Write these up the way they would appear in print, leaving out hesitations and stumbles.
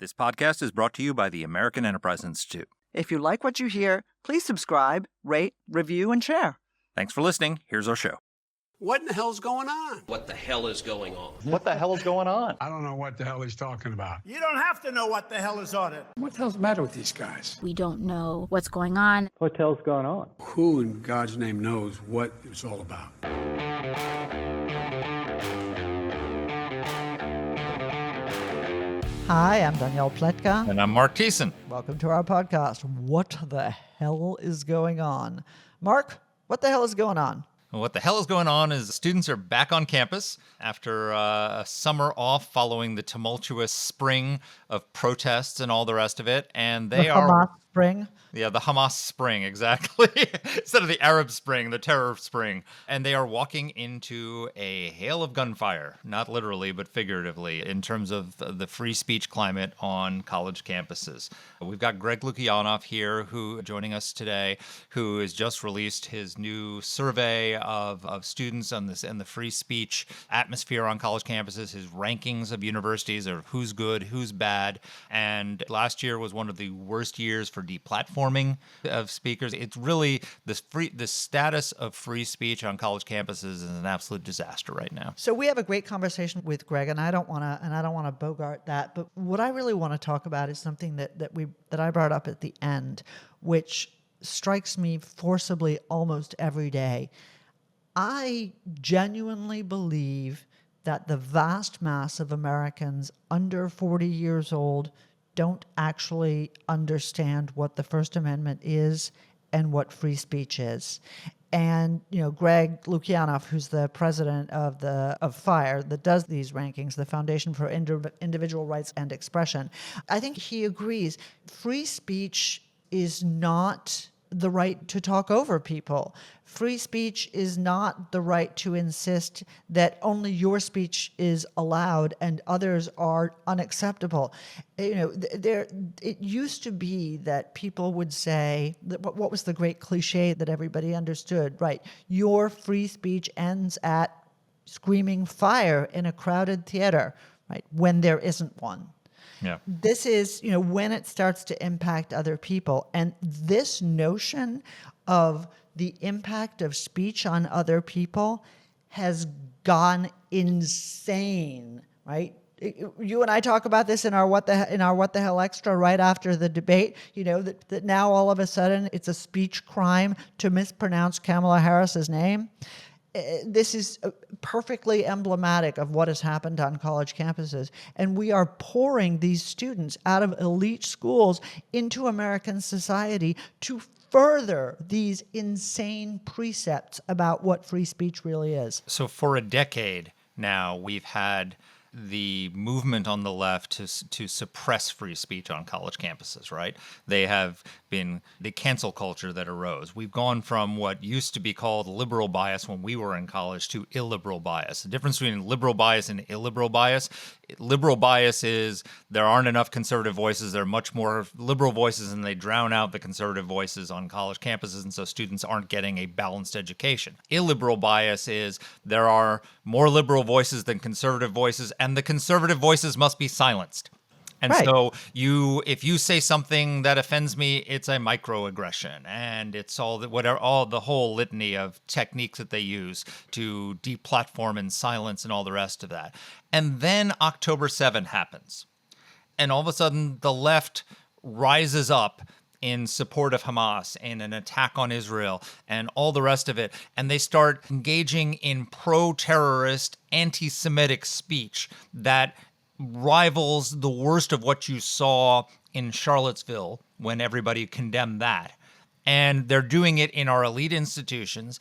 This podcast is brought to you by the American Enterprise Institute. If you like what you hear, please subscribe, rate, review, and share. Thanks for listening. Here's our show. What in the hell's going on? What the hell is going on? What the hell is going on? I don't know what the hell he's talking about. You don't have to know what the hell is on it. What the hell's the matter with these guys? We don't know what's going on. What the hell's going on? Who in God's name knows what it's all about? Hi, I'm Danielle Pletka. And I'm Mark Thiessen. Welcome to our podcast, What the Hell is Going On? Mark, what the hell is going on? What the hell is going on is students are back on campus after a summer off following the tumultuous spring of protests and all the rest of it. And they are... Hamas Spring. Yeah, the Hamas Spring, exactly. Instead of the Arab Spring, the Terror Spring. And they are walking into a hail of gunfire, not literally, but figuratively, in terms of the free speech climate on college campuses. We've got Greg Lukianoff here, joining us today, who has just released his new survey of students on this and the free speech atmosphere on college campuses, his rankings of universities of who's good, who's bad. And last year was one of the worst years for deplatforming of speakers. It's really the status of free speech on college campuses is an absolute disaster right now. So we have a great conversation with Greg, and I don't want to bogart that. But what I really want to talk about is something that I brought up at the end, which strikes me forcibly almost every day. I genuinely believe that the vast mass of Americans under 40 years old don't actually understand what the First Amendment is and what free speech is. And, Greg Lukianoff, who's the president of FIRE, that does these rankings, the Foundation for Individual Rights and Expression, I think he agrees. Free speech is not the right to talk over people. Free speech is not the right to insist that only your speech is allowed and others are unacceptable. It used to be that people would say, what was the great cliche that everybody understood, right? Your free speech ends at screaming fire in a crowded theater, right? When there isn't one. Yeah. This is, when it starts to impact other people. And this notion of the impact of speech on other people has gone insane, right? You and I talk about this in our What the Hell Extra right after the debate, that now all of a sudden it's a speech crime to mispronounce Kamala Harris's name. This is perfectly emblematic of what has happened on college campuses. And we are pouring these students out of elite schools into American society to further these insane precepts about what free speech really is. So for a decade now, we've had the movement on the left to suppress free speech on college campuses, right? They have been the cancel culture that arose. We've gone from what used to be called liberal bias when we were in college to illiberal bias. The difference between liberal bias and illiberal bias is there aren't enough conservative voices. There are much more liberal voices and they drown out the conservative voices on college campuses, and so students aren't getting a balanced education. Illiberal bias is there are more liberal voices than conservative voices, and the conservative voices must be silenced. And right. So if you say something that offends me, it's a microaggression, and it's all the whole litany of techniques that they use to deplatform and silence and all the rest of that. And then October 7 happens, and all of a sudden the left rises up in support of Hamas and an attack on Israel and all the rest of it. And they start engaging in pro-terrorist, anti-Semitic speech that rivals the worst of what you saw in Charlottesville when everybody condemned that. And they're doing it in our elite institutions.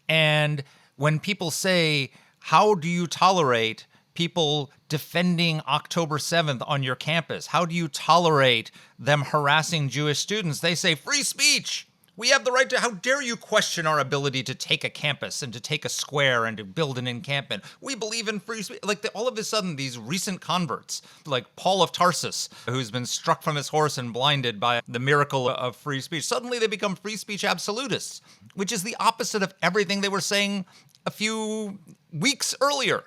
And when people say, how do you tolerate people defending October 7th on your campus? How do you tolerate them harassing Jewish students? They say, free speech. We have the right to, how dare you question our ability to take a campus and to take a square and to build an encampment? We believe in free speech. All of a sudden, these recent converts, like Paul of Tarsus, who's been struck from his horse and blinded by the miracle of free speech, suddenly they become free speech absolutists, which is the opposite of everything they were saying a few weeks earlier.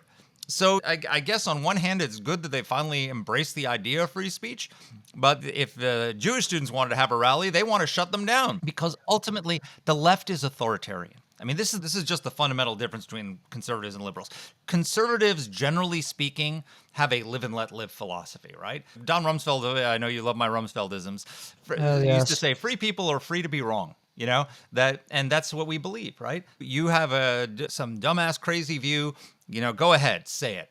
So I guess on one hand, it's good that they finally embraced the idea of free speech. But if the Jewish students wanted to have a rally, they want to shut them down because ultimately the left is authoritarian. I mean, this is just the fundamental difference between conservatives and liberals. Conservatives, generally speaking, have a live and let live philosophy, right? Don Rumsfeld, I know you love my Rumsfeldisms, Oh, used to yes. say, free people are free to be wrong. And that's what we believe, right? You have some dumbass crazy view, go ahead, say it.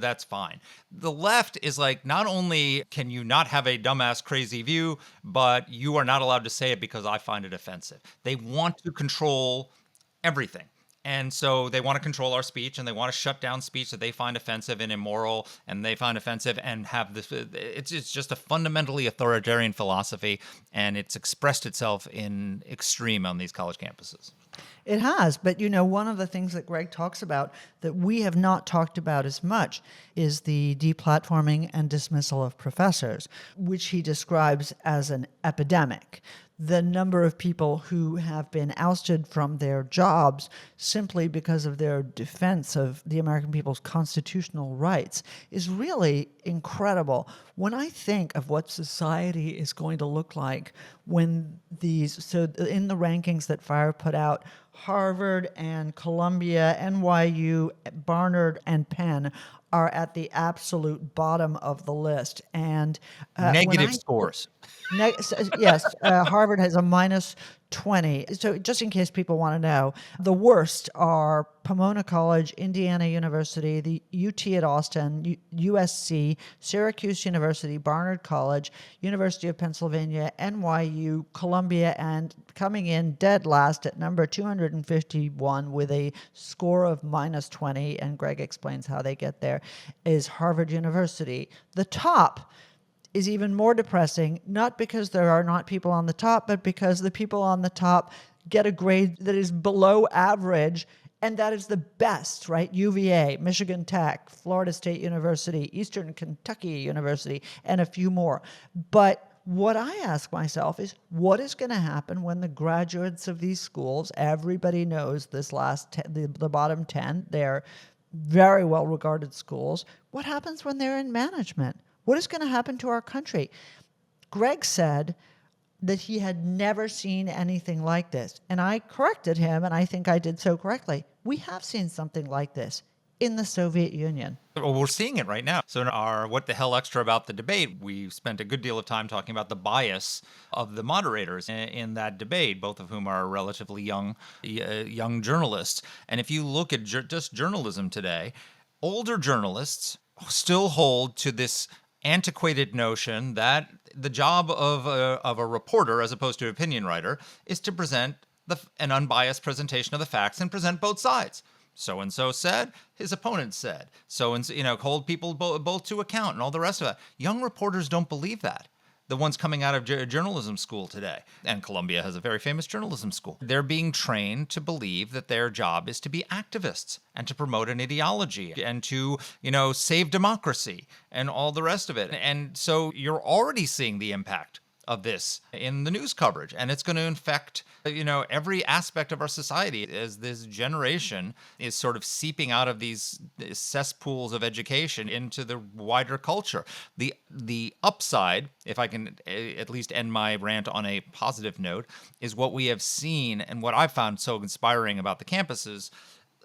That's fine. The left is like, not only can you not have a dumbass crazy view, but you are not allowed to say it because I find it offensive. They want to control everything. And so they want to control our speech, and they want to shut down speech that they find offensive and immoral, and they find offensive, and have this. It's just a fundamentally authoritarian philosophy, and it's expressed itself in extreme on these college campuses. It has, but one of the things that Greg talks about that we have not talked about as much is the deplatforming and dismissal of professors, which he describes as an epidemic. The number of people who have been ousted from their jobs simply because of their defense of the American people's constitutional rights is really incredible. When I think of what society is going to look like when so in the rankings that FIRE put out, Harvard and Columbia, NYU, Barnard, and Penn are at the absolute bottom of the list. And Negative scores. Yes, Harvard has a minus 20. So just in case people want to know, the worst are Pomona College, Indiana University, the UT at Austin, USC, Syracuse University, Barnard College, University of Pennsylvania, NYU, Columbia, and coming in dead last at number 251 with a score of minus 20, and Greg explains how they get there, is Harvard University. The top is even more depressing, not because there are not people on the top, but because the people on the top get a grade that is below average, and that is the best, right? UVA, Michigan Tech, Florida State University, Eastern Kentucky University, and a few more. But what I ask myself is, what is going to happen when the graduates of these schools, everybody knows this the bottom 10, they're very well-regarded schools. What happens when they're in management? What is going to happen to our country? Greg said that he had never seen anything like this. And I corrected him, and I think I did so correctly. We have seen something like this in the Soviet Union. Well, we're seeing it right now. So in our What the Hell Extra About the Debate, we spent a good deal of time talking about the bias of the moderators in that debate, both of whom are relatively young journalists. And if you look at just journalism today, older journalists still hold to this antiquated notion that the job of a reporter, as opposed to an opinion writer, is to present an unbiased presentation of the facts and present both sides. So-and-so said, his opponent said. So-and-so, hold people both to account and all the rest of that. Young reporters don't believe that. The ones coming out of journalism school today, and Columbia has a very famous journalism school, they're being trained to believe that their job is to be activists and to promote an ideology and to, save democracy and all the rest of it. And so you're already seeing the impact of this in the news coverage, and it's going to infect every aspect of our society as this generation is sort of seeping out of these cesspools of education into the wider culture. The upside, if I can at least end my rant on a positive note, is what we have seen and what I found so inspiring about the campuses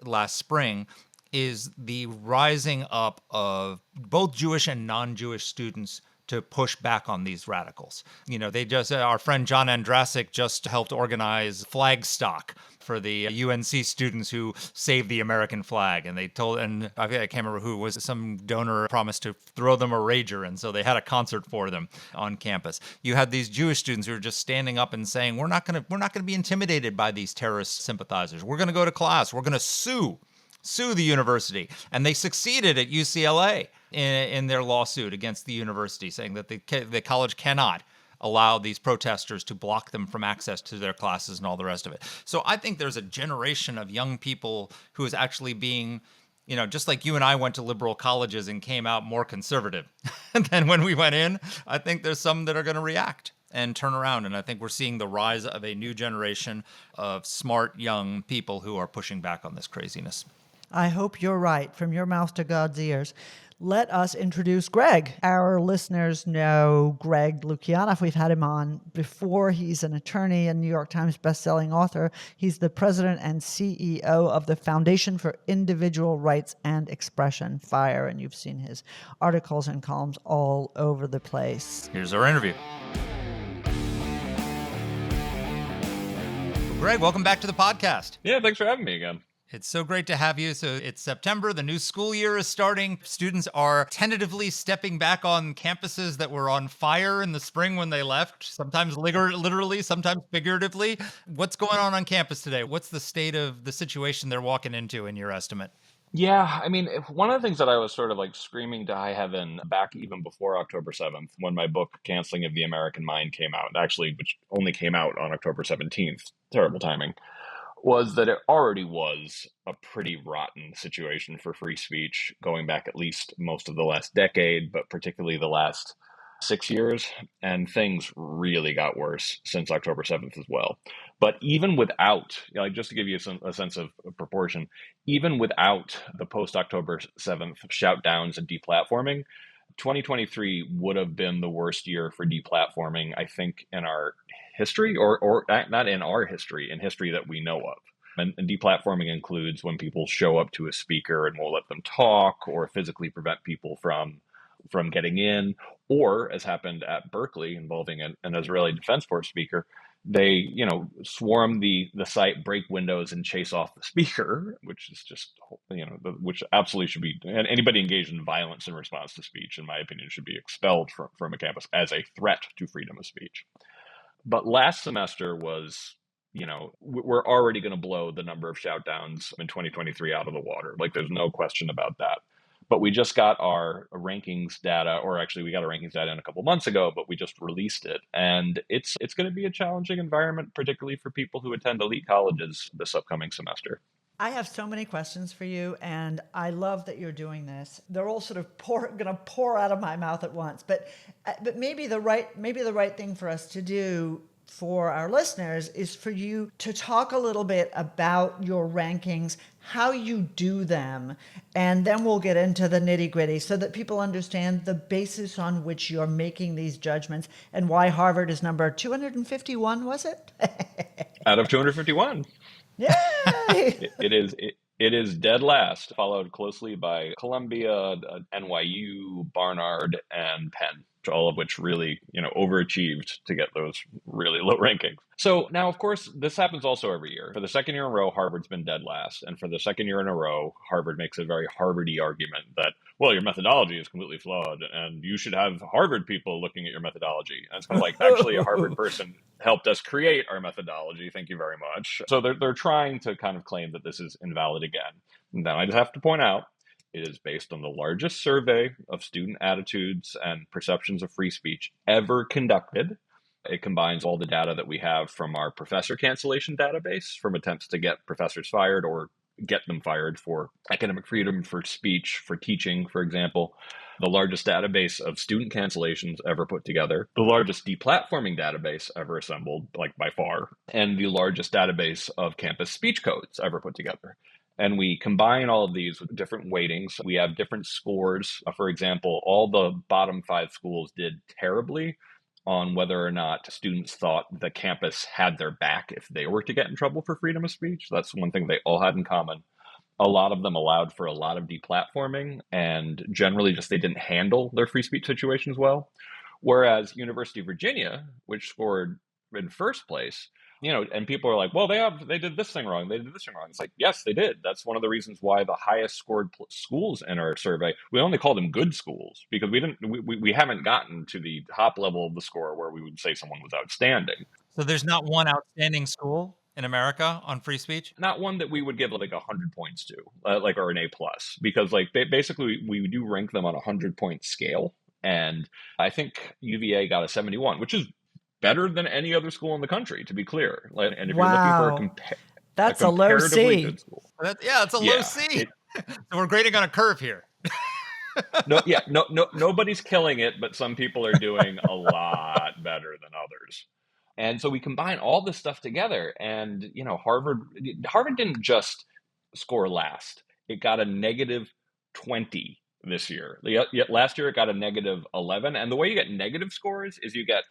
last spring is the rising up of both Jewish and non-Jewish students to push back on these radicals. Our friend John Andrasik just helped organize Flagstock for the UNC students who saved the American flag. And I can't remember who was, some donor promised to throw them a rager. And so they had a concert for them on campus. You had these Jewish students who were just standing up and saying, we're not going to be intimidated by these terrorist sympathizers. We're going to go to class. We're going to sue the university. And they succeeded at UCLA in their lawsuit against the university, saying that the college cannot allow these protesters to block them from access to their classes and all the rest of it. So I think there's a generation of young people who is actually being, just like you and I went to liberal colleges and came out more conservative than when we went in. I think there's some that are going to react and turn around. And I think we're seeing the rise of a new generation of smart young people who are pushing back on this craziness. I hope you're right. From your mouth to God's ears. Let us introduce Greg. Our listeners know Greg Lukianoff. We've had him on before. He's an attorney and New York Times bestselling author. He's the president and CEO of the Foundation for Individual Rights and Expression, FIRE, and you've seen his articles and columns all over the place. Here's our interview. Greg, welcome back to the podcast. Yeah, thanks for having me again. It's so great to have you. So it's September. The new school year is starting. Students are tentatively stepping back on campuses that were on fire in the spring when they left, sometimes literally, sometimes figuratively. What's going on campus today? What's the state of the situation they're walking into in your estimate? Yeah, I mean, one of the things that I was sort of like screaming to high heaven back even before October 7th, when my book, Canceling of the American Mind, came out, actually, which only came out on October 17th, terrible timing, was that it already was a pretty rotten situation for free speech, going back at least most of the last decade, but particularly the last 6 years. And things really got worse since October 7th as well. But even without, like, just to give you a sense of proportion, even without the post-October 7th shout downs and deplatforming, 2023 would have been the worst year for deplatforming, I think, in our history, or not in our history, in history that we know of. And deplatforming includes when people show up to a speaker and won't let them talk, or physically prevent people from getting in, or, as happened at Berkeley involving an Israeli Defense Force speaker, they, swarm the site, break windows, and chase off the speaker, which is just, which absolutely should be, and anybody engaged in violence in response to speech, in my opinion, should be expelled from a campus as a threat to freedom of speech. But last semester was, we're already going to blow the number of shout downs in 2023 out of the water. Like, there's no question about that. But we just got our rankings data, or actually we got our rankings data in a couple months ago, but we just released it. And it's going to be a challenging environment, particularly for people who attend elite colleges this upcoming semester. I have so many questions for you, and I love that you're doing this. They're all sort of going to pour out of my mouth at once. But maybe the right thing for us to do for our listeners is for you to talk a little bit about your rankings, how you do them, and then we'll get into the nitty-gritty so that people understand the basis on which you're making these judgments and why Harvard is number 251, was it? Out of 251. Yay! It is dead last, followed closely by Columbia, NYU, Barnard, and Penn, all of which really, overachieved to get those really low rankings. So now, of course, this happens also every year. For the second year in a row, Harvard's been dead last. And for the second year in a row, Harvard makes a very Harvard-y argument that, well, your methodology is completely flawed and you should have Harvard people looking at your methodology. And it's kind of like, actually, a Harvard person helped us create our methodology. Thank you very much. So they're trying to kind of claim that this is invalid again. And then I just have to point out, it is based on the largest survey of student attitudes and perceptions of free speech ever conducted. It combines all the data that we have from our professor cancellation database, from attempts to get professors fired or get them fired for academic freedom, for speech, for teaching, for example. The largest database of student cancellations ever put together, the largest deplatforming database ever assembled, like by far, and the largest database of campus speech codes ever put together. And we combine all of these with different weightings. We have different scores. For example, all the bottom 5 schools did terribly on whether or not students thought the campus had their back if they were to get in trouble for freedom of speech. That's one thing they all had in common. A lot of them allowed for a lot of deplatforming, and generally just they didn't handle their free speech situations well. Whereas University of Virginia, which scored in first place, and people are like, well, they did this thing wrong. They did this thing wrong. It's like, yes, they did. That's one of the reasons why the highest scored schools in our survey, we only call them good schools because we haven't gotten to the top level of the score where we would say someone was outstanding. So there's not one outstanding school in America on free speech? Not one that we would give like 100 points to, or an A+, because like basically we do rank them on a 100-point scale. And I think UVA got a 71, which is better than any other school in the country, to be clear. And if you're looking for that's a low C. Good school. It's a low C. So we're grading on a curve here. Nobody's killing it, but some people are doing a lot better than others. And so we combine all this stuff together, and Harvard didn't just score last. it got a negative 20 this year. Last year it got a negative 11. And the way you get negative scores is you get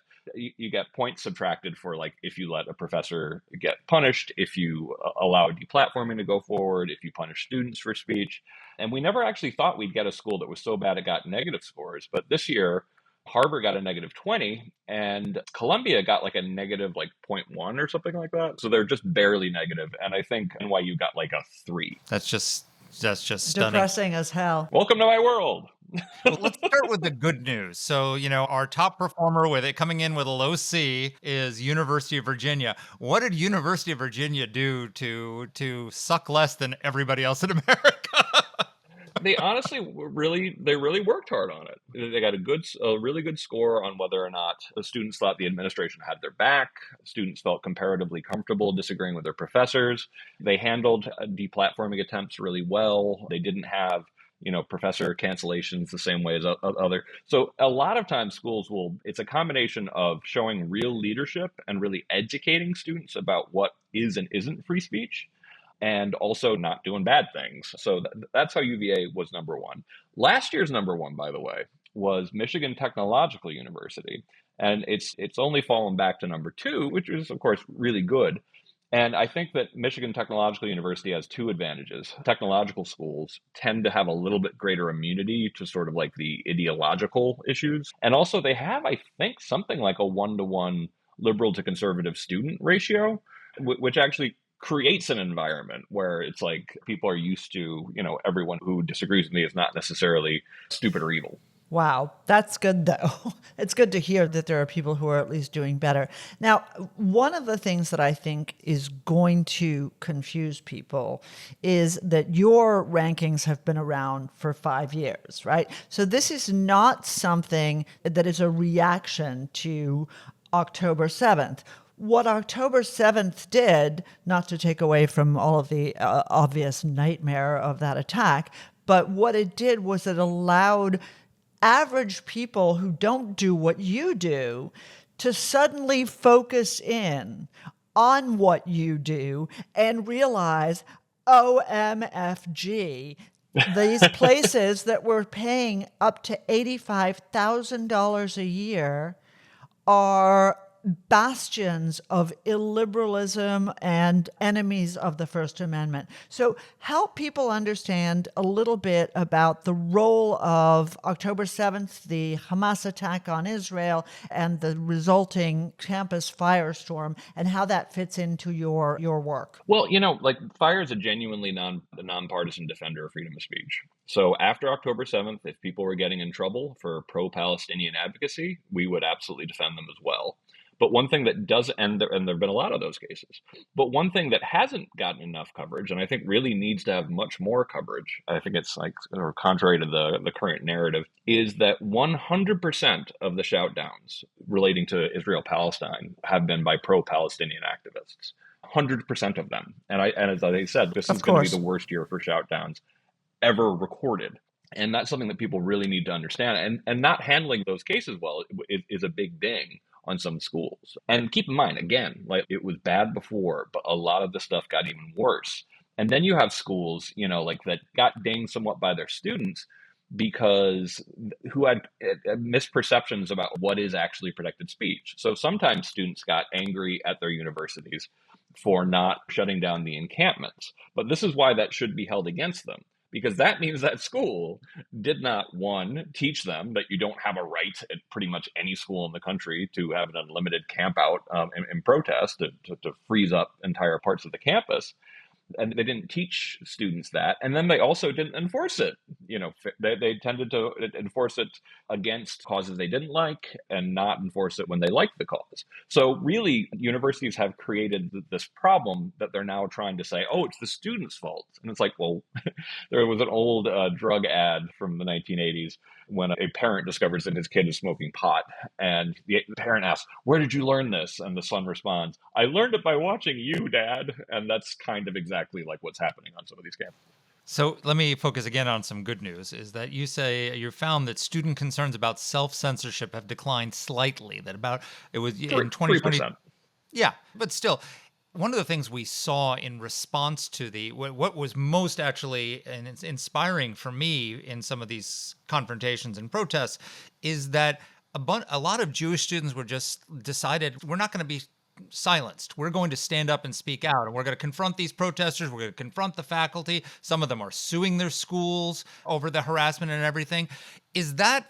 points subtracted for, like, if you let a professor get punished, if you allow deplatforming to go forward, if you punish students for speech. And we never actually thought we'd get a school that was so bad it got negative scores. But this year, Harvard got a negative 20 and Columbia got like a negative like 0.1 or something like that. So they're just barely negative. And I think NYU got like a 3. That's just stunning. Depressing as hell. Welcome to my world. Well, let's start with the good news. So, our top performer with it coming in with a low C is University of Virginia. What did University of Virginia do to suck less than everybody else in America? They honestly really worked hard on it. They got a really good score on whether or not the students thought the administration had their back. Students felt comparatively comfortable disagreeing with their professors. They handled deplatforming attempts really well. They didn't have professor cancellations the same way as other. So a lot of times it's a combination of showing real leadership and really educating students about what is and isn't free speech, and also not doing bad things. So that's how UVA was number one. Last year's number one, by the way, was Michigan Technological University. And it's only fallen back to number 2, which is, of course, really good. And I think that Michigan Technological University has 2 advantages. Technological schools tend to have a little bit greater immunity to sort of like the ideological issues. And also they have, I think, something like a 1-to-1 liberal to conservative student ratio, which actually creates an environment where it's like people are used to, everyone who disagrees with me is not necessarily stupid or evil. Wow, that's good though. It's good to hear that there are people who are at least doing better. Now, one of the things that I think is going to confuse people is that your rankings have been around for 5 years, right? So this is not something that is a reaction to October 7th. What October 7th did, not to take away from all of the obvious nightmare of that attack, but what it did was it allowed average people who don't do what you do to suddenly focus in on what you do and realize, OMFG, these places that were paying up to $85,000 a year are bastions of illiberalism and enemies of the First Amendment. So help people understand a little bit about the role of October 7th, the Hamas attack on Israel, and the resulting campus firestorm, and how that fits into your work. Well, like FIRE is a genuinely nonpartisan defender of freedom of speech. So after October 7th, if people were getting in trouble for pro-Palestinian advocacy, we would absolutely defend them as well. But one thing that does, and there have been a lot of those cases, but one thing that hasn't gotten enough coverage, and I think really needs to have much more coverage, I think it's like, or contrary to the current narrative, is that 100% of the shoutdowns relating to Israel-Palestine have been by pro-Palestinian activists. 100% of them. And as I said, this is going to be the worst year for shoutdowns ever recorded. And that's something that people really need to understand. And not handling those cases well is a big ding on some schools. And keep in mind, again, like it was bad before, but a lot of the stuff got even worse. And then you have schools, like that got dinged somewhat by their students because who had misperceptions about what is actually protected speech. So sometimes students got angry at their universities for not shutting down the encampments. But this is why that should be held against them. Because that means that school did not, one, teach them that you don't have a right at pretty much any school in the country to have an unlimited camp out in protest to freeze up entire parts of the campus. And they didn't teach students that. And then they also didn't enforce it. They tended to enforce it against causes they didn't like and not enforce it when they liked the cause. So really, universities have created this problem that they're now trying to say, oh, it's the students' fault. And it's like, well, there was an old drug ad from the 1980s when a parent discovers that his kid is smoking pot. And the parent asks, where did you learn this? And the son responds, I learned it by watching you, Dad. And that's kind of exactly like what's happening on some of these campuses. So let me focus again on some good news, is that you say you found that student concerns about self-censorship have declined slightly, that about, it was in 2020. 3%. Yeah, but still, One of the things we saw in response to what was most actually and it's inspiring for me in some of these confrontations and protests is that a lot of Jewish students were just decided we're not going to be silenced. We're going to stand up and speak out, and we're going to confront these protesters. We're going to confront the faculty. Some of them are suing their schools over the harassment and everything. Is that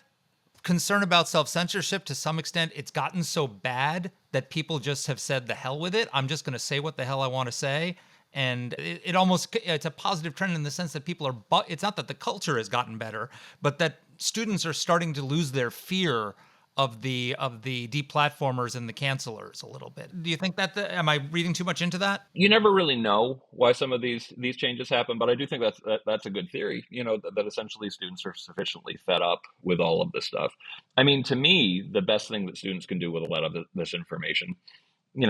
concern about self-censorship to some extent? It's gotten so bad that people just have said the hell with it. I'm just going to say what the hell I want to say. And it's a positive trend in the sense that people are, it's not that the culture has gotten better, but that students are starting to lose their fear of the deplatformers and the cancelers a little bit. Do you think that, am I reading too much into that? You never really know why some of these changes happen, but I do think that's a good theory, that essentially students are sufficiently fed up with all of this stuff. I mean, to me, the best thing that students can do with a lot of this information,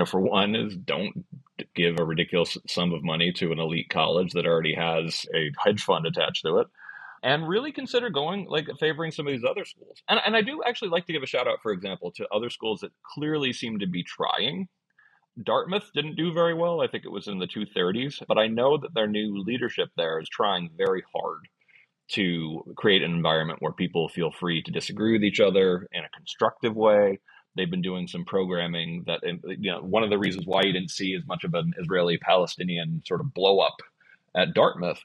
for one, is don't give a ridiculous sum of money to an elite college that already has a hedge fund attached to it. And really consider favoring some of these other schools. And I do actually like to give a shout out, for example, to other schools that clearly seem to be trying. Dartmouth didn't do very well. I think it was in the 230s, but I know that their new leadership there is trying very hard to create an environment where people feel free to disagree with each other in a constructive way. They've been doing some programming that, one of the reasons why you didn't see as much of an Israeli-Palestinian sort of blow up at Dartmouth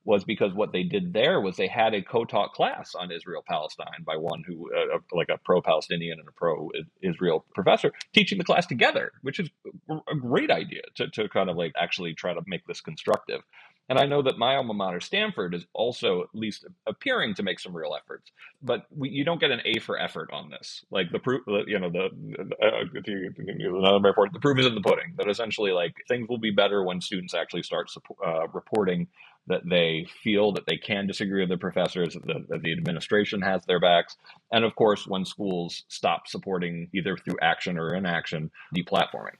was because what they did there was they had a co-taught class on Israel-Palestine by one who, like a pro-Palestinian and a pro-Israel professor, teaching the class together, which is a great idea to kind of actually try to make this constructive. And I know that my alma mater, Stanford, is also at least appearing to make some real efforts. But you don't get an A for effort on this. Like the proof, another report, the proof is in the pudding. That essentially, things will be better when students actually start reporting that they feel that they can disagree with the professors, that the administration has their backs. And of course, when schools stop supporting, either through action or inaction, deplatforming.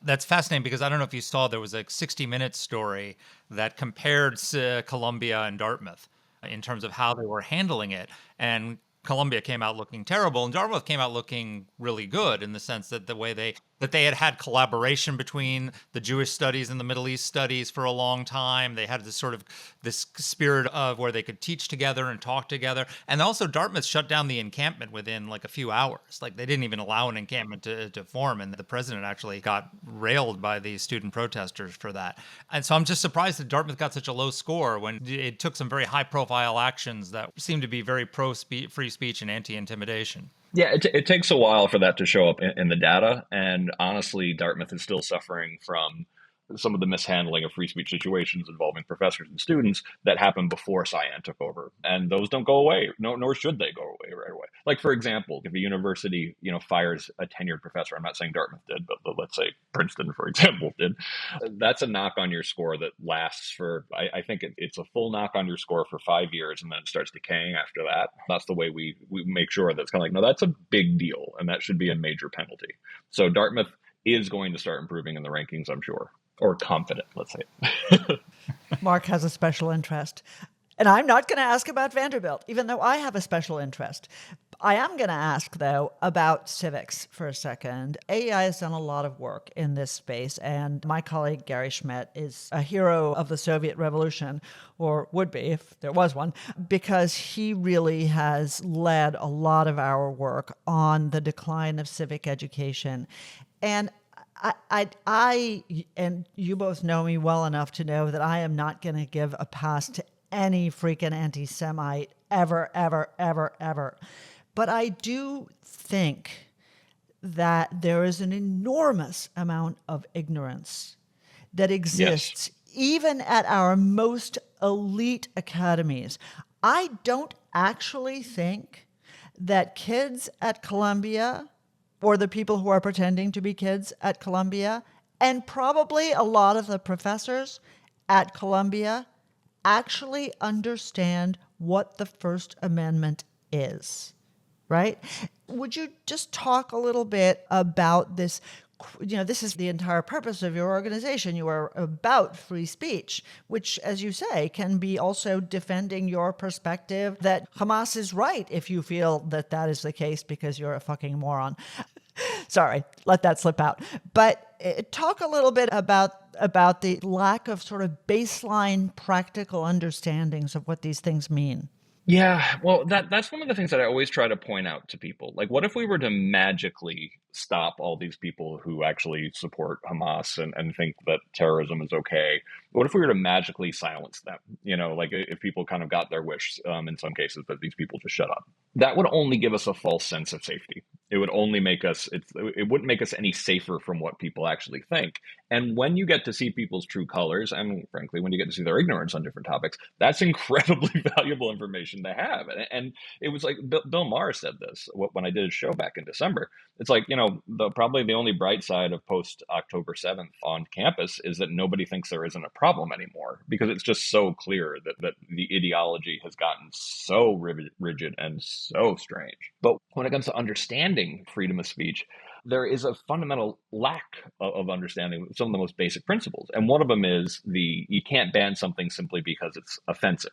That's fascinating because I don't know if you saw, there was a 60 Minutes story that compared Columbia and Dartmouth in terms of how they were handling it. And Columbia came out looking terrible, and Dartmouth came out looking really good in the sense that the way they had collaboration between the Jewish studies and the Middle East studies for a long time. They had this spirit of where they could teach together and talk together. And also Dartmouth shut down the encampment within a few hours. They didn't even allow an encampment to form. And the president actually got railed by the student protesters for that. And so I'm just surprised that Dartmouth got such a low score when it took some very high profile actions that seemed to be very free speech and anti-intimidation. Yeah, it takes a while for that to show up in the data. And honestly, Dartmouth is still suffering from some of the mishandling of free speech situations involving professors and students that happened before Cyan took over. And those don't go away, nor should they go away right away. Like, for example, if a university, fires a tenured professor, I'm not saying Dartmouth did, but let's say Princeton, for example, did, that's a knock on your score that lasts for, I think it's a full knock on your score for 5 years, and then it starts decaying after that. That's the way we make sure that it's kind of no, that's a big deal, and that should be a major penalty. So Dartmouth is going to start improving in the rankings, I'm sure. Or confident, let's say. Mark has a special interest. And I'm not going to ask about Vanderbilt, even though I have a special interest. I am going to ask, though, about civics for a second. AEI has done a lot of work in this space, and my colleague Gary Schmidt is a hero of the Soviet Revolution, or would be if there was one, because he really has led a lot of our work on the decline of civic education. And I and you both know me well enough to know that I am not going to give a pass to any freaking anti-Semite ever, ever, ever, ever. But I do think that there is an enormous amount of ignorance that exists even at our most elite academies. I don't actually think that kids at Columbia, or the people who are pretending to be kids at Columbia, and probably a lot of the professors at Columbia, actually understand what the First Amendment is, right? Would you just talk a little bit about this? This is the entire purpose of your organization. You are about free speech, which, as you say, can be also defending your perspective that Hamas is right if you feel that that is the case because you're a fucking moron. Sorry, let that slip out. But talk a little bit about the lack of sort of baseline practical understandings of what these things mean. Yeah, well, that's one of the things that I always try to point out to people. Like, what if we were to magically stop all these people who actually support Hamas and think that terrorism is okay? What if we were to magically silence them? Like if people kind of got their wish, in some cases, that these people just shut up. That would only give us a false sense of safety. It would only make us, it wouldn't make us any safer from what people actually think. And when you get to see people's true colors, and frankly, when you get to see their ignorance on different topics, that's incredibly valuable information to have. And it was like Bill Maher said this when I did a show back in December. It's like, probably the only bright side of post October 7th on campus is that nobody thinks there isn't a problem anymore, because it's just so clear that the ideology has gotten so rigid and so strange. But when it comes to understanding freedom of speech, there is a fundamental lack of understanding some of the most basic principles. And one of them is you can't ban something simply because it's offensive.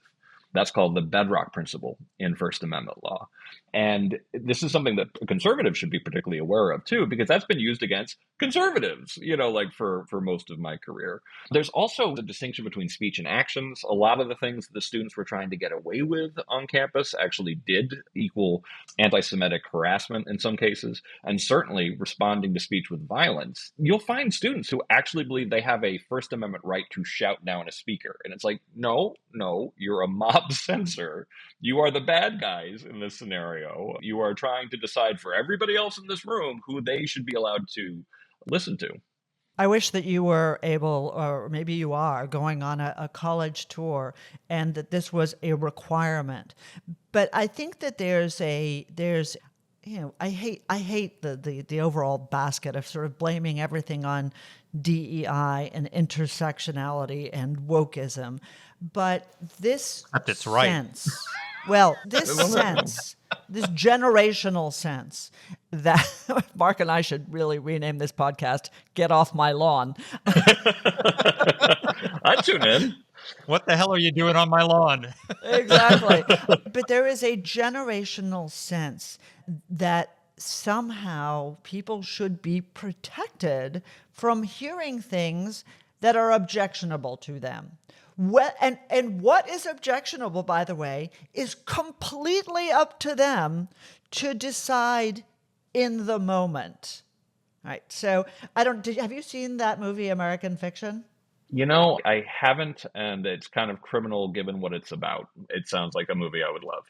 That's called the bedrock principle in First Amendment law. And this is something that conservatives should be particularly aware of, too, because that's been used against conservatives, like for most of my career. There's also the distinction between speech and actions. A lot of the things the students were trying to get away with on campus actually did equal anti-Semitic harassment in some cases, and certainly responding to speech with violence. You'll find students who actually believe they have a First Amendment right to shout down a speaker. And it's like, no, you're a mob censor. You are the bad guys in this scenario. You are trying to decide for everybody else in this room who they should be allowed to listen to. I wish that you were able, or maybe you are, going on a college tour and that this was a requirement. But I think that there's I hate the overall basket of sort of blaming everything on DEI and intersectionality and wokeism. But this Except it's right. sense, well, this generational sense that Mark and I should really rename this podcast, Get Off My Lawn. I'd tune in. What the hell are you doing on my lawn? Exactly. But there is a generational sense that somehow people should be protected from hearing things that are objectionable to them. And what is objectionable, by the way, is completely up to them to decide in the moment. All right. So have you seen that movie, American Fiction? I haven't, and it's kind of criminal given what it's about. It sounds like a movie I would love.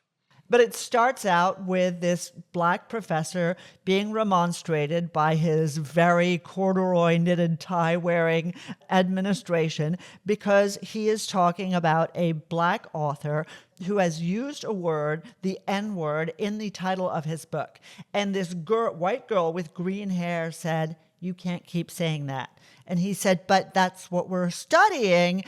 But it starts out with this black professor being remonstrated by his very corduroy knitted tie wearing administration because he is talking about a black author who has used a word, the N-word, in the title of his book. And this white girl with green hair said, "You can't keep saying that." And he said, "But that's what we're studying.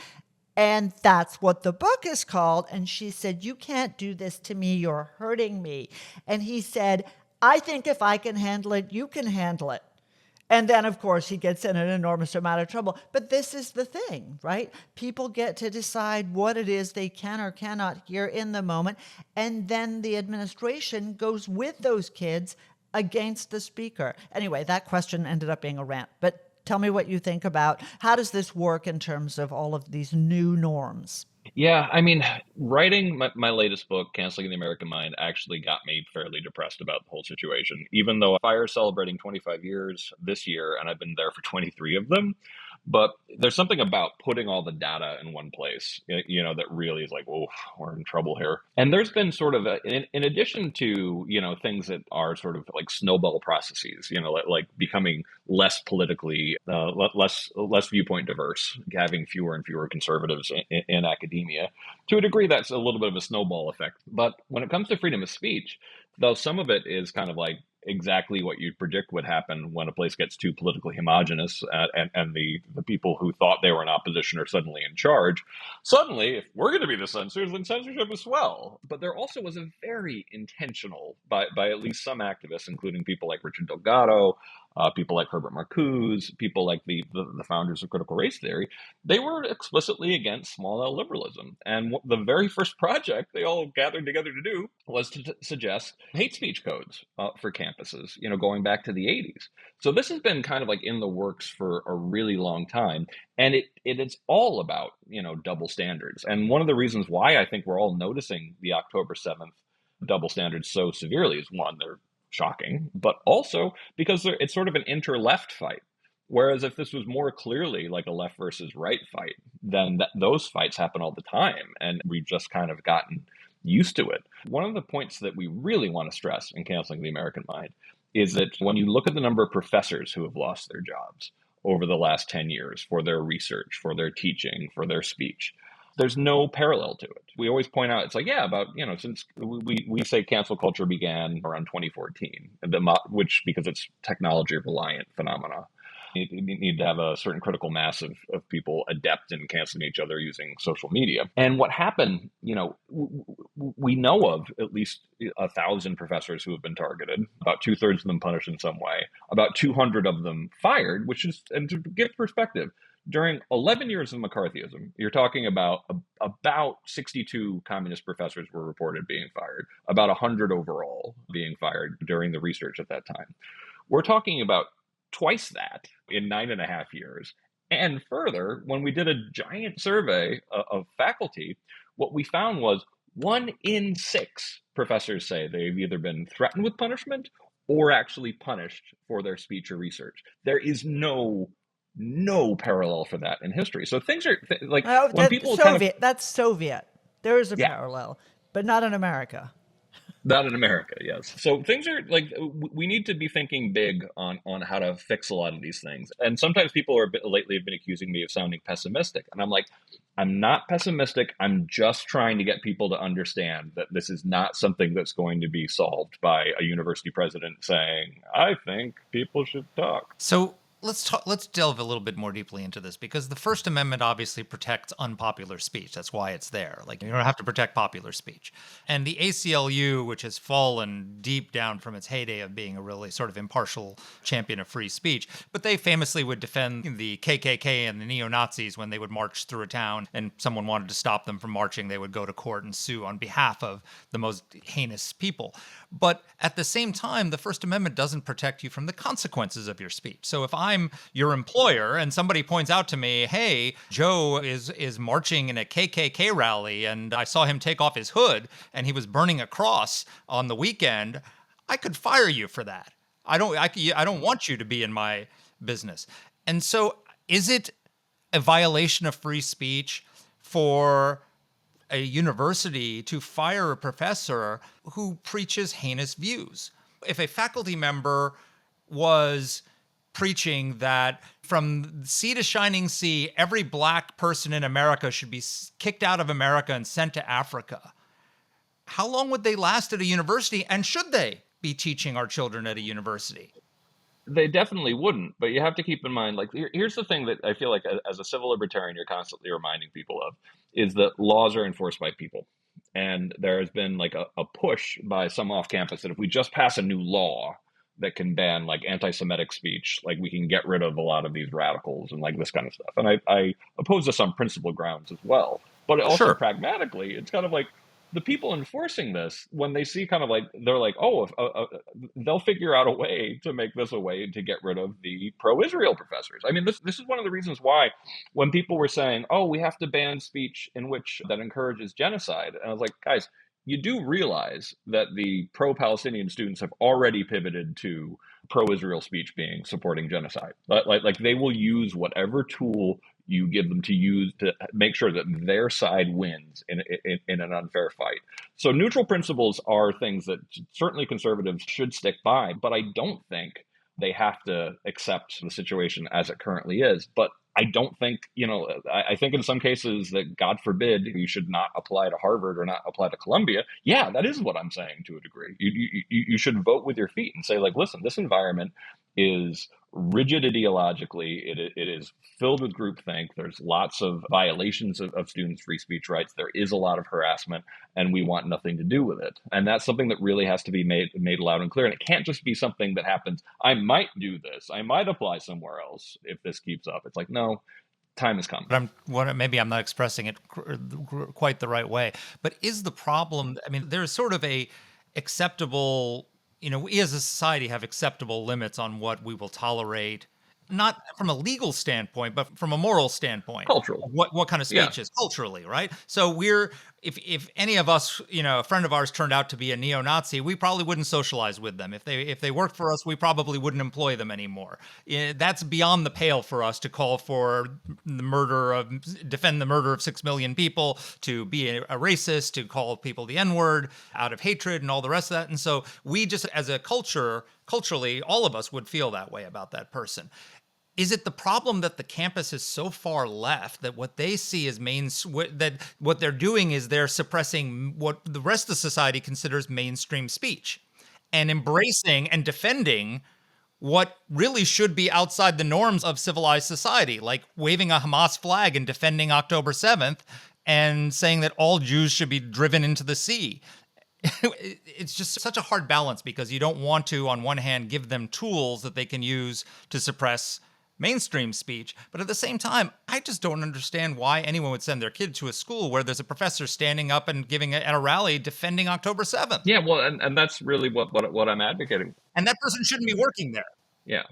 And that's what the book is called." And she said, "You can't do this to me. You're hurting me." And he said, "I think if I can handle it, you can handle it." And then, of course, he gets in an enormous amount of trouble. But this is the thing, right? People get to decide what it is they can or cannot hear in the moment. And then the administration goes with those kids against the speaker. Anyway, that question ended up being a rant. But tell me what you think about how does this work in terms of all of these new norms? Yeah, I mean, writing my latest book, Canceling the American Mind, actually got me fairly depressed about the whole situation, even though FIRE is celebrating 25 years this year, and I've been there for 23 of them. But there's something about putting all the data in one place, that really is like, oh, we're in trouble here. And there's been sort of, in addition to, things that are sort of like snowball processes, like becoming less politically, less viewpoint diverse, having fewer and fewer conservatives in academia. To a degree, that's a little bit of a snowball effect. But when it comes to freedom of speech, though some of it is kind of like exactly what you'd predict would happen when a place gets too politically homogenous, and the people who thought they were in opposition are suddenly in charge. Suddenly, if we're going to be the censors, then censorship as well. But there also was a very intentional, by at least some activists, including people like Richard Delgado, people like Herbert Marcuse, people like the founders of critical race theory, they were explicitly against small L liberalism. And the very first project they all gathered together to do was to suggest hate speech codes for campuses, going back to the 80s. So this has been kind of like in the works for a really long time. And it's all about, double standards. And one of the reasons why I think we're all noticing the October 7th double standards so severely is, one, they're shocking, but also because it's sort of an inter-left fight. Whereas if this was more clearly like a left versus right fight, then those fights happen all the time. And we've just kind of gotten used to it. One of the points that we really want to stress in Canceling the American Mind is that when you look at the number of professors who have lost their jobs over the last 10 years for their research, for their teaching, for their speech, there's no parallel to it. We always point out, it's like, since we say cancel culture began around 2014, which, because it's technology reliant phenomena, you need to have a certain critical mass of people adept in canceling each other using social media. And what happened, we know of at least 1,000 professors who have been targeted, about 2/3 of them punished in some way, about 200 of them fired, and to give perspective, during 11 years of McCarthyism, you're talking about 62 communist professors were reported being fired, about 100 overall being fired during the research at that time. We're talking about twice that in 9.5 years. And further, when we did a giant survey of faculty, what we found was 1 in 6 professors say they've either been threatened with punishment or actually punished for their speech or research. There is no parallel for that in history. So things are like when people Soviet. That's Soviet. There is a Yeah. parallel, but not in America. Not in America, yes. So things are like, we need to be thinking big on how to fix a lot of these things. And sometimes people lately have been accusing me of sounding pessimistic. And I'm like, I'm not pessimistic. I'm just trying to get people to understand that this is not something that's going to be solved by a university president saying, I think people should talk. So let's delve a little bit more deeply into this, because the First Amendment obviously protects unpopular speech. That's why it's there. Like, you don't have to protect popular speech. And the ACLU, which has fallen deep down from its heyday of being a really sort of impartial champion of free speech, but they famously would defend the KKK and the neo-Nazis when they would march through a town and someone wanted to stop them from marching. They would go to court and sue on behalf of the most heinous people. But at the same time, the First Amendment doesn't protect you from the consequences of your speech. So if I'm your employer and somebody points out to me, hey, Joe is marching in a KKK rally and I saw him take off his hood and he was burning a cross on the weekend, I could fire you for that. I don't want you to be in my business. And so is it a violation of free speech for a university to fire a professor who preaches heinous views? If a faculty member was preaching that from sea to shining sea, every black person in America should be kicked out of America and sent to Africa, how long would they last at a university? And should they be teaching our children at a university? They definitely wouldn't, but you have to keep in mind, like, here's the thing that I feel like as a civil libertarian, you're constantly reminding people of, is that laws are enforced by people. And there has been like a push by some off campus that if we just pass a new law that can ban like anti-Semitic speech, like we can get rid of a lot of these radicals and like this kind of stuff. And I oppose this on principle grounds as well. But also Sure. pragmatically, it's kind of like, the people enforcing this, when they see kind of like, they're like, they'll figure out a way to make this a way to get rid of the pro-Israel professors. I mean, this is one of the reasons why when people were saying, oh, we have to ban speech that encourages genocide. And I was like, guys, you do realize that the pro-Palestinian students have already pivoted to pro-Israel speech being supporting genocide. Like they will use whatever tool you give them to use to make sure that their side wins in an unfair fight. So neutral principles are things that certainly conservatives should stick by, but I don't think they have to accept the situation as it currently is. But I don't think, I think in some cases that, God forbid, you should not apply to Harvard or not apply to Columbia. Yeah, that is what I'm saying to a degree. You should vote with your feet and say, like, listen, this environment is rigid ideologically. It is filled with groupthink. There's lots of violations of students' free speech rights. There is a lot of harassment, and we want nothing to do with it. And that's something that really has to be made loud and clear. And it can't just be something that happens. I might do this. I might apply somewhere else if this keeps up. It's like, no, time has come. But maybe I'm not expressing it quite the right way. But is the problem? I mean, there's sort of a acceptable. We as a society have acceptable limits on what we will tolerate, not from a legal standpoint, but from a moral standpoint. Cultural. What kind of speech is culturally, right? So if any of us, a friend of ours turned out to be a neo-Nazi, we probably wouldn't socialize with them. If they worked for us, we probably wouldn't employ them anymore. That's beyond the pale for us to call for defend the murder of 6 million people, to be a racist, to call people the N-word out of hatred and all the rest of that. And so we just, as a culturally, all of us would feel that way about that person. Is it the problem that the campus is so far left that what they see as that what they're doing is they're suppressing what the rest of society considers mainstream speech and embracing and defending what really should be outside the norms of civilized society, like waving a Hamas flag and defending October 7th and saying that all Jews should be driven into the sea? It's just such a hard balance because you don't want to, on one hand, give them tools that they can use to suppress mainstream speech. But at the same time, I just don't understand why anyone would send their kid to a school where there's a professor standing up and giving at a rally defending October 7th. Yeah, well, and that's really what I'm advocating. And that person shouldn't be working there. Yeah.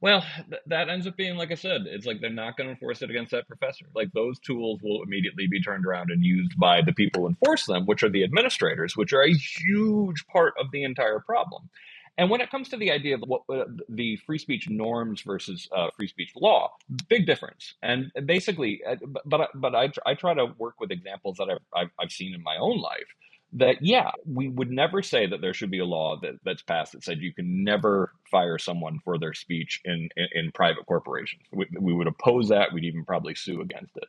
Well, that ends up being, like I said, it's like they're not going to enforce it against that professor. Like those tools will immediately be turned around and used by the people who enforce them, which are the administrators, which are a huge part of the entire problem. And when it comes to the idea of what the free speech norms versus free speech law, big difference. And basically, but I try to work with examples that I've seen in my own life. That, yeah, we would never say that there should be a law that's passed that said you can never fire someone for their speech in private corporations. We would oppose that. We'd even probably sue against it.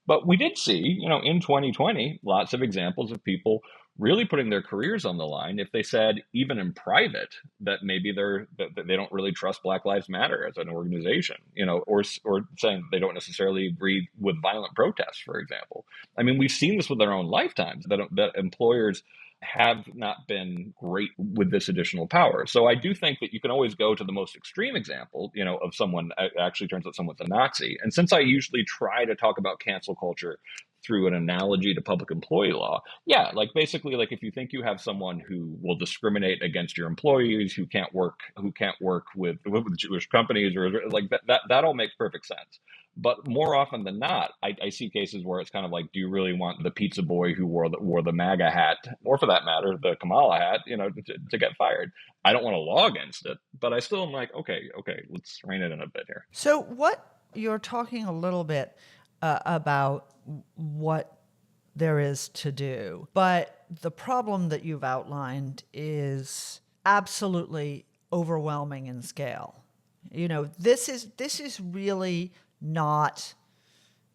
But we did see, in 2020, lots of examples of people really putting their careers on the line if they said, even in private, that maybe they don't really trust Black Lives Matter as an organization, or saying that they don't necessarily agree with violent protests, for example. I mean, we've seen this with our own lifetimes, that employers have not been great with this additional power. So I do think that you can always go to the most extreme example, of someone actually turns out someone's a Nazi. And since I usually try to talk about cancel culture through an analogy to public employee law, yeah, like basically, like if you think you have someone who will discriminate against your employees, who can't work with Jewish companies, or like that all makes perfect sense. But more often than not, I see cases where it's kind of like, do you really want the pizza boy who wore the MAGA hat, or for that matter, the Kamala hat, to get fired? I don't want a law against it, but I still am like, okay, let's rein it in a bit here. So what you're talking a little bit about what there is to do, but the problem that you've outlined is absolutely overwhelming in scale. This is really not,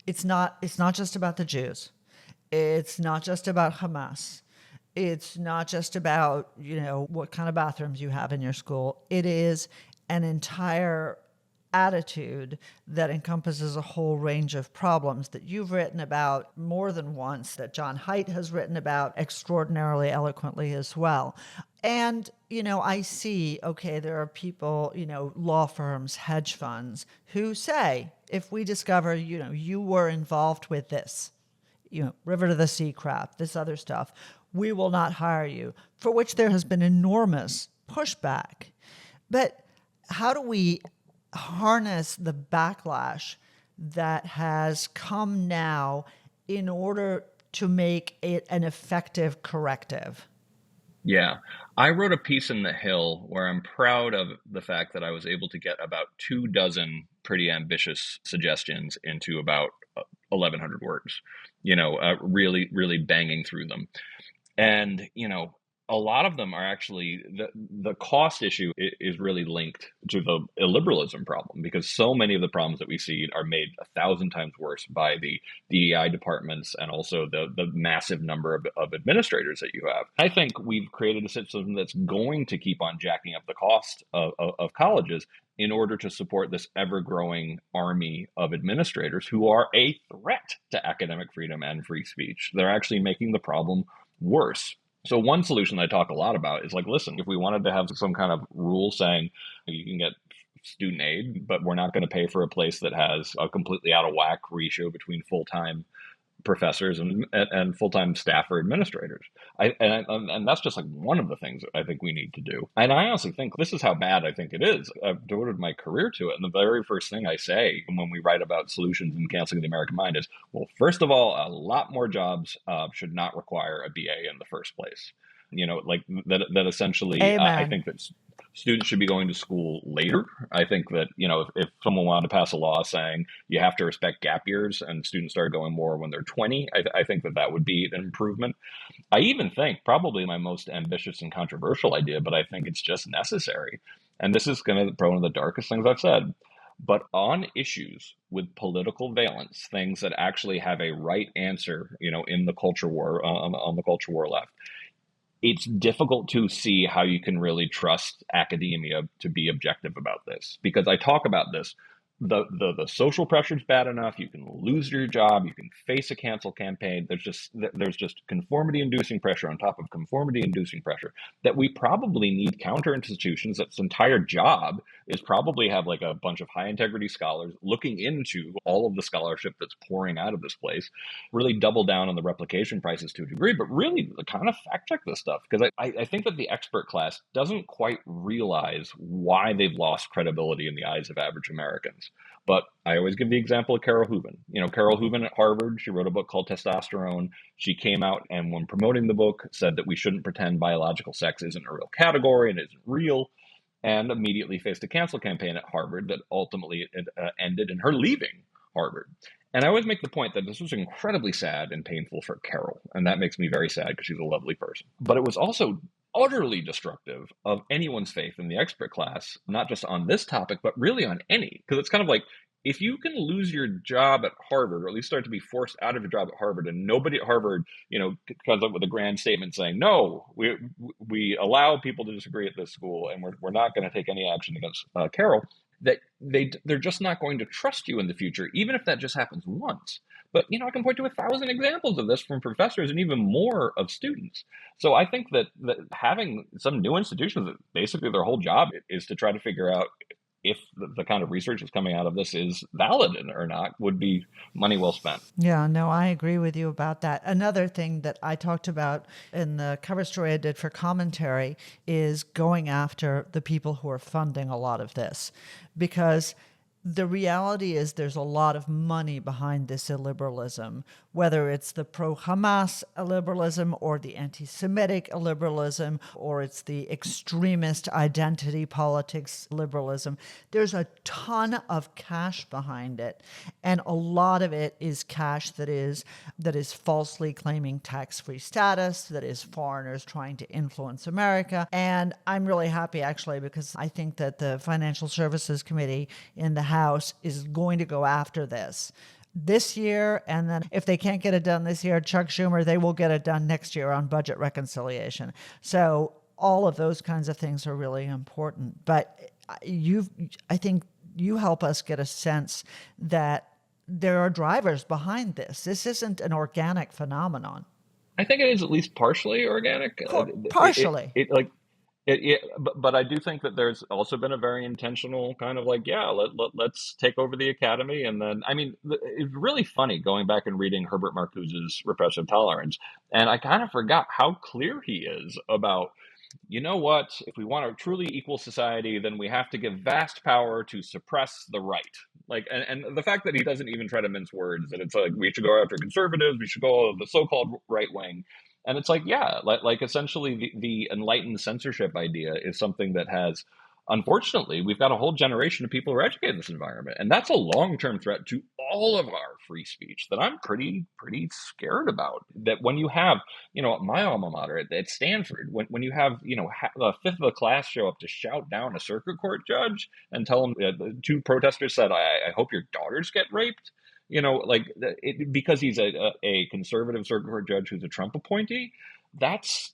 it's not just about the Jews. It's not just about Hamas. It's not just about, what kind of bathrooms you have in your school. It is an entire attitude that encompasses a whole range of problems that you've written about more than once, that John Haidt has written about extraordinarily eloquently as well. And, I see, okay, there are people, law firms, hedge funds, who say, if we discover, you were involved with this, river to the sea crap, this other stuff, we will not hire you, for which there has been enormous pushback. But how do we harness the backlash that has come now in order to make it an effective corrective? Yeah. I wrote a piece in The Hill where I'm proud of the fact that I was able to get about 24 pretty ambitious suggestions into about 1,100 words, really, really banging through them. And, a lot of them are actually the cost issue is really linked to the illiberalism problem, because so many of the problems that we see are made 1,000 times worse by the DEI departments and also the massive number of administrators that you have. I think we've created a system that's going to keep on jacking up the cost of colleges in order to support this ever-growing army of administrators who are a threat to academic freedom and free speech. They're actually making the problem worse. So one solution that I talk a lot about is like, listen, if we wanted to have some kind of rule saying you can get student aid, but we're not going to pay for a place that has a completely out of whack ratio between full-time professors and full-time staff or administrators. And that's just like one of the things I think we need to do. And I honestly think this is how bad I think it is. I've devoted my career to it. And the very first thing I say when we write about solutions in canceling the American mind is, well, first of all, a lot more jobs should not require a BA in the first place. Like that essentially, I think that students should be going to school later. I think that, if someone wanted to pass a law saying you have to respect gap years and students start going more when they're 20, I think that would be an improvement. I even think probably my most ambitious and controversial idea, but I think it's just necessary. And this is going to be one of the darkest things I've said. But on issues with political valence, things that actually have a right answer, in the culture war, on the culture war left, it's difficult to see how you can really trust academia to be objective about this, because I talk about this. The social pressure is bad enough. You can lose your job. You can face a cancel campaign. There's just conformity-inducing pressure on top of conformity-inducing pressure that we probably need counter institutions. That's entire job is probably have like a bunch of high-integrity scholars looking into all of the scholarship that's pouring out of this place, really double down on the replication prices to a degree, but really kind of fact-check this stuff, because I think that the expert class doesn't quite realize why they've lost credibility in the eyes of average Americans. But I always give the example of Carol Hooven. Carol Hooven at Harvard, she wrote a book called Testosterone. She came out and when promoting the book said that we shouldn't pretend biological sex isn't a real category and isn't real, and immediately faced a cancel campaign at Harvard that ultimately ended in her leaving Harvard. And I always make the point that this was incredibly sad and painful for Carol. And that makes me very sad because she's a lovely person. But it was also utterly destructive of anyone's faith in the expert class, not just on this topic, but really on any. Because it's kind of like, if you can lose your job at Harvard, or at least start to be forced out of your job at Harvard, and nobody at Harvard, comes up with a grand statement saying, no, we allow people to disagree at this school, and we're not going to take any action against Carol, that they're just not going to trust you in the future, even if that just happens once. But, I can point to 1,000 examples of this from professors and even more of students. So I think that having some new institutions that basically their whole job is to try to figure out if the kind of research that's coming out of this is valid or not would be money well spent. Yeah, no, I agree with you about that. Another thing that I talked about in the cover story I did for Commentary is going after the people who are funding a lot of this, because the reality is there's a lot of money behind this illiberalism, whether it's the pro-Hamas illiberalism or the anti-Semitic illiberalism, or it's the extremist identity politics liberalism. There's a ton of cash behind it, and a lot of it is cash that is falsely claiming tax-free status, that is foreigners trying to influence America. And I'm really happy, actually, because I think that the Financial Services Committee in the House is going to go after this year, and then if they can't get it done this year, Chuck Schumer, they will get it done next year on budget reconciliation. So all of those kinds of things are really important. But I think you help us get a sense that there are drivers behind this. This isn't an organic phenomenon. I think it is at least partially organic. Partially. But I do think that there's also been a very intentional kind of like, let's take over the academy. And then, it's really funny going back and reading Herbert Marcuse's Repressive Tolerance. And I kind of forgot how clear he is about, if we want a truly equal society, then we have to give vast power to suppress the right. And the fact that he doesn't even try to mince words, that it's like, we should go after conservatives, we should go the so-called right wing. And it's like, essentially the enlightened censorship idea is something that unfortunately, we've got a whole generation of people who are educated in this environment. And that's a long-term threat to all of our free speech that I'm pretty scared about. That when you have, my alma mater at Stanford, when you have, a fifth of the class show up to shout down a circuit court judge and tell him, the two protesters said, I hope your daughters get raped, because he's a conservative circuit court judge who's a Trump appointee. That's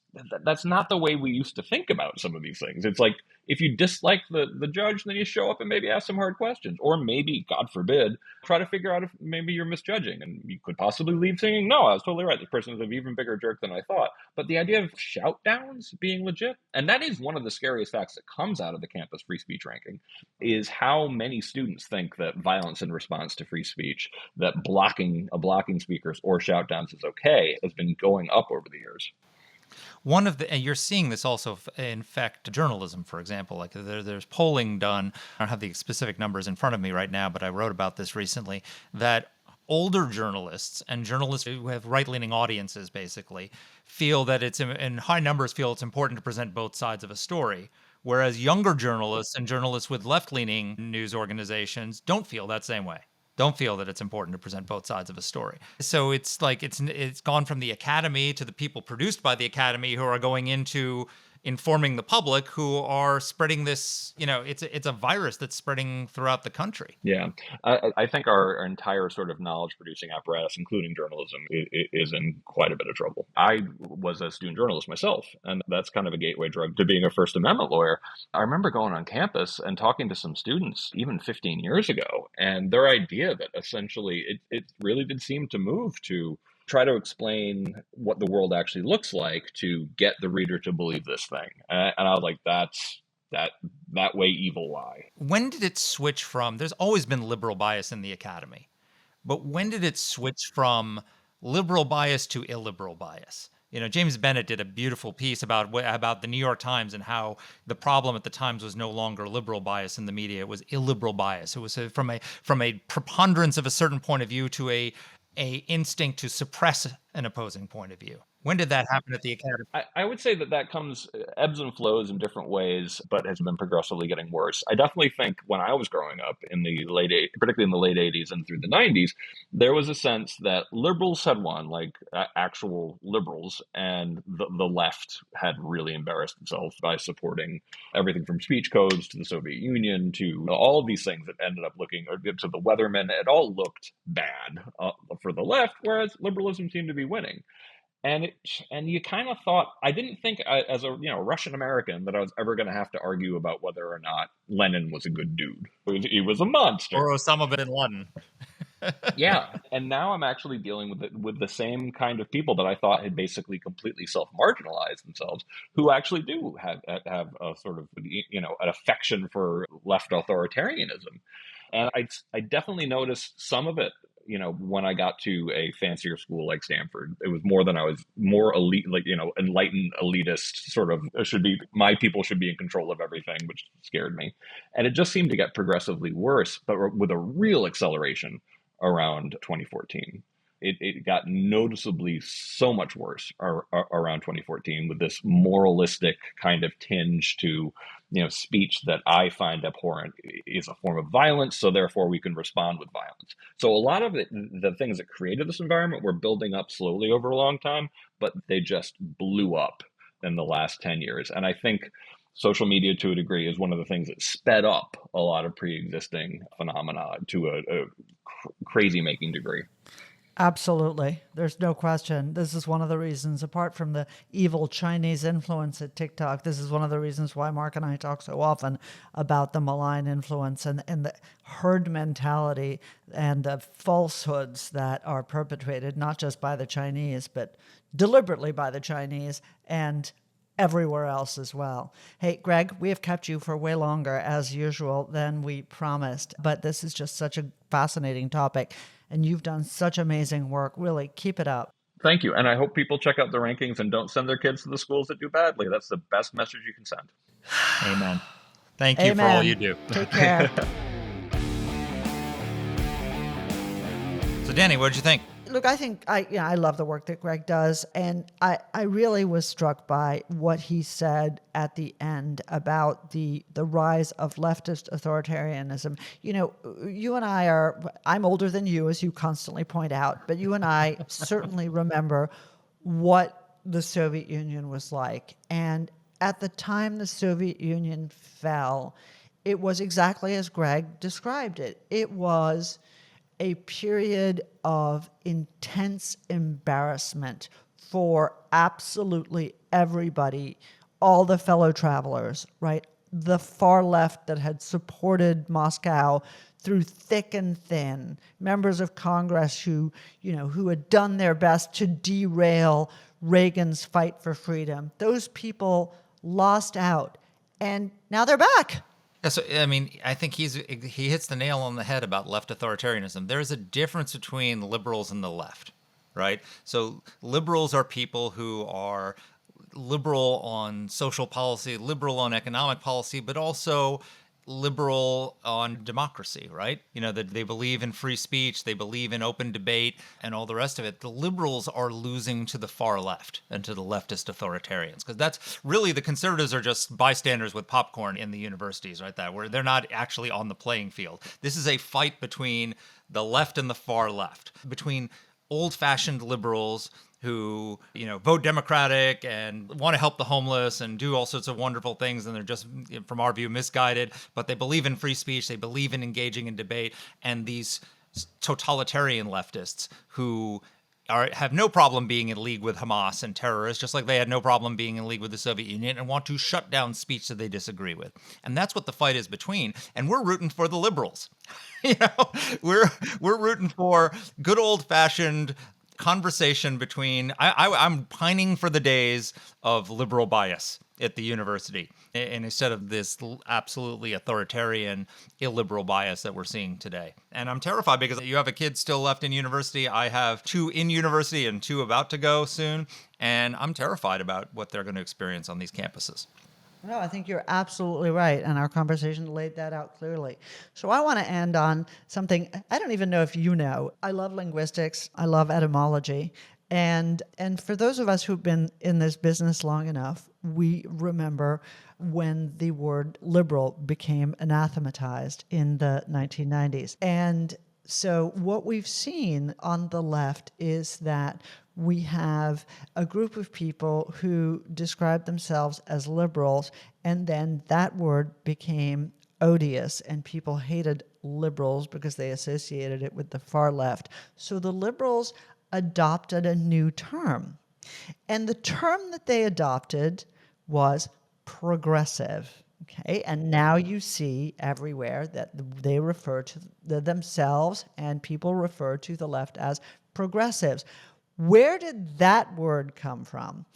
not the way we used to think about some of these things. It's like, if you dislike the judge, then you show up and maybe ask some hard questions, or maybe, God forbid, try to figure out if maybe you're misjudging, and you could possibly leave thinking, no, I was totally right. This person is an even bigger jerk than I thought. But the idea of shout downs being legit, and that is one of the scariest facts that comes out of the campus free speech ranking, is how many students think that violence in response to free speech, that blocking speakers or shout downs is okay, has been going up over the years. And you're seeing this also infect journalism, for example. Like there's polling done. I don't have the specific numbers in front of me right now, but I wrote about this recently, that older journalists and journalists who have right-leaning audiences basically feel that in high numbers feel it's important to present both sides of a story. Whereas younger journalists and journalists with left-leaning news organizations don't feel that same way. Don't feel that it's important to present both sides of a story. So it's like it's gone from the academy to the people produced by the academy who are going into informing the public, who are spreading this, it's a virus that's spreading throughout the country. Yeah, I think our entire sort of knowledge producing apparatus, including journalism, is in quite a bit of trouble. I was a student journalist myself, and that's kind of a gateway drug to being a First Amendment lawyer. I remember going on campus and talking to some students even 15 years ago, and their idea that essentially it really did seem to move to try to explain what the world actually looks like to get the reader to believe this thing. And I was like, that way evil lie. When did it switch from, there's always been liberal bias in the academy, but when did it switch from liberal bias to illiberal bias? James Bennett did a beautiful piece about the New York Times and how the problem at the Times was no longer liberal bias in the media. It was illiberal bias. It was from a preponderance of a certain point of view to a instinct to suppress an opposing point of view. When did that happen at the academy? I would say that comes ebbs and flows in different ways, but has been progressively getting worse. I definitely think when I was growing up in the particularly in the late 80s and through the 90s, there was a sense that liberals had won, like actual liberals, and the left had really embarrassed itself by supporting everything from speech codes to the Soviet Union to all of these things that ended up looking, or to the Weathermen. It all looked bad for the left, whereas liberalism seemed to be winning. And you kind of thought, I didn't think as a Russian American that I was ever going to have to argue about whether or not Lenin was a good dude. He was a monster. Or Osama bin Laden. Yeah, and now I'm actually dealing with the same kind of people that I thought had basically completely self-marginalized themselves, who actually do have a sort of an affection for left authoritarianism, and I definitely noticed some of it. When I got to a fancier school like Stanford, it was more elite, enlightened elitist sort of my people should be in control of everything, which scared me. And it just seemed to get progressively worse, but with a real acceleration around 2014. It got noticeably so much worse around 2014, with this moralistic kind of tinge to, speech that I find abhorrent is a form of violence, so therefore we can respond with violence. So a lot of the things that created this environment were building up slowly over a long time, but they just blew up in the last 10 years. And I think social media, to a degree, is one of the things that sped up a lot of pre-existing phenomena to a crazy-making degree. Absolutely. There's no question. This is one of the reasons, apart from the evil Chinese influence at TikTok, this is one of the reasons why Mark and I talk so often about the malign influence and the herd mentality and the falsehoods that are perpetrated, not just by the Chinese, but deliberately by the Chinese and everywhere else as well. Hey, Greg, we have kept you for way longer, as usual, than we promised, but this is just such a fascinating topic. And you've done such amazing work. Really, keep it up. Thank you. And I hope people check out the rankings and don't send their kids to the schools that do badly. That's the best message you can send. Amen. Thank you for all you do. Take care. So, Danny, what did you think? look, I think I love the work that Greg does, and I really was struck by what he said at the end about the rise of leftist authoritarianism. You and I'm older than you, as you constantly point out, but you and I certainly remember what the Soviet Union was like. And at the time the Soviet Union fell, it was exactly as Greg described it. It was a period of intense embarrassment for absolutely everybody, all the fellow travelers, right? The far left that had supported Moscow through thick and thin, members of Congress who had done their best to derail Reagan's fight for freedom. Those people lost out, and now they're back. Yeah, so, I mean, I think he hits the nail on the head about left authoritarianism. There's a difference between liberals and the left, right? So liberals are people who are liberal on social policy, liberal on economic policy, but also liberal on democracy, right? That they believe in free speech, they believe in open debate, and all the rest of it. The liberals are losing to the far left and to the leftist authoritarians, because that's really, the conservatives are just bystanders with popcorn in the universities, right? Where they're not actually on the playing field. This is a fight between the left and the far left, between old-fashioned liberals who, vote Democratic and want to help the homeless and do all sorts of wonderful things, and they're just, from our view, misguided, but they believe in free speech, they believe in engaging in debate, and these totalitarian leftists who have no problem being in league with Hamas and terrorists, just like they had no problem being in league with the Soviet Union, and want to shut down speech that they disagree with. And that's what the fight is between, and we're rooting for the liberals. We're rooting for good old-fashioned conversation between, I'm pining for the days of liberal bias at the university, and instead of this absolutely authoritarian, illiberal bias that we're seeing today. And I'm terrified because you have a kid still left in university. I have 2 in university and 2 about to go soon, and I'm terrified about what they're going to experience on these campuses. No, I think you're absolutely right, and our conversation laid that out clearly. So I want to end on something I don't even know if you know. I love linguistics. I love etymology. And for those of us who've been in this business long enough, we remember when the word liberal became anathematized in the 1990s. And so what we've seen on the left is that we have a group of people who describe themselves as liberals, and then that word became odious, and people hated liberals because they associated it with the far left. So the liberals adopted a new term, and the term that they adopted was progressive. Okay, and now you see everywhere that they refer to themselves, and people refer to the left as progressives. Where did that word come from?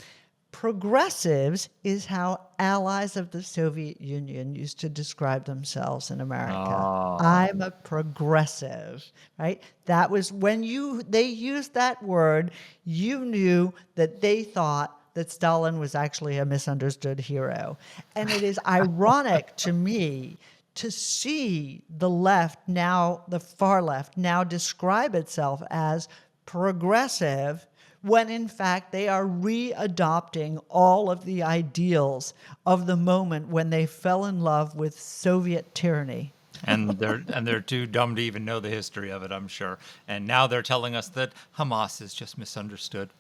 Progressives is how allies of the Soviet Union used to describe themselves in America. Oh. I'm a progressive, right? That was when they used that word, you knew that they thought that Stalin was actually a misunderstood hero. And it is ironic to me to see the left now, the far left, now describe itself as progressive, when in fact they are readopting all of the ideals of the moment when they fell in love with Soviet tyranny. And they're too dumb to even know the history of it, I'm sure. And now they're telling us that Hamas is just misunderstood.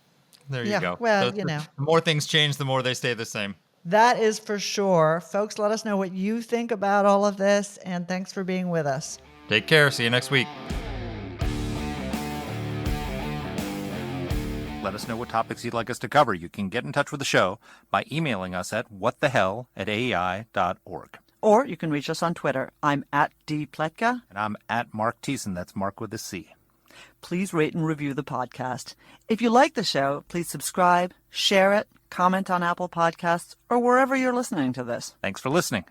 There you go. Well, The more things change, the more they stay the same. That is for sure. Folks, let us know what you think about all of this, and thanks for being with us. Take care. See you next week. Let us know what topics you'd like us to cover. You can get in touch with the show by emailing us at whatthehell@aei.org. Or you can reach us on Twitter. I'm at @dpletka. And I'm at Mark Thiessen. That's Mark with a C. Please rate and review the podcast. If you like the show, please subscribe, share it, comment on Apple Podcasts, or wherever you're listening to this. Thanks for listening.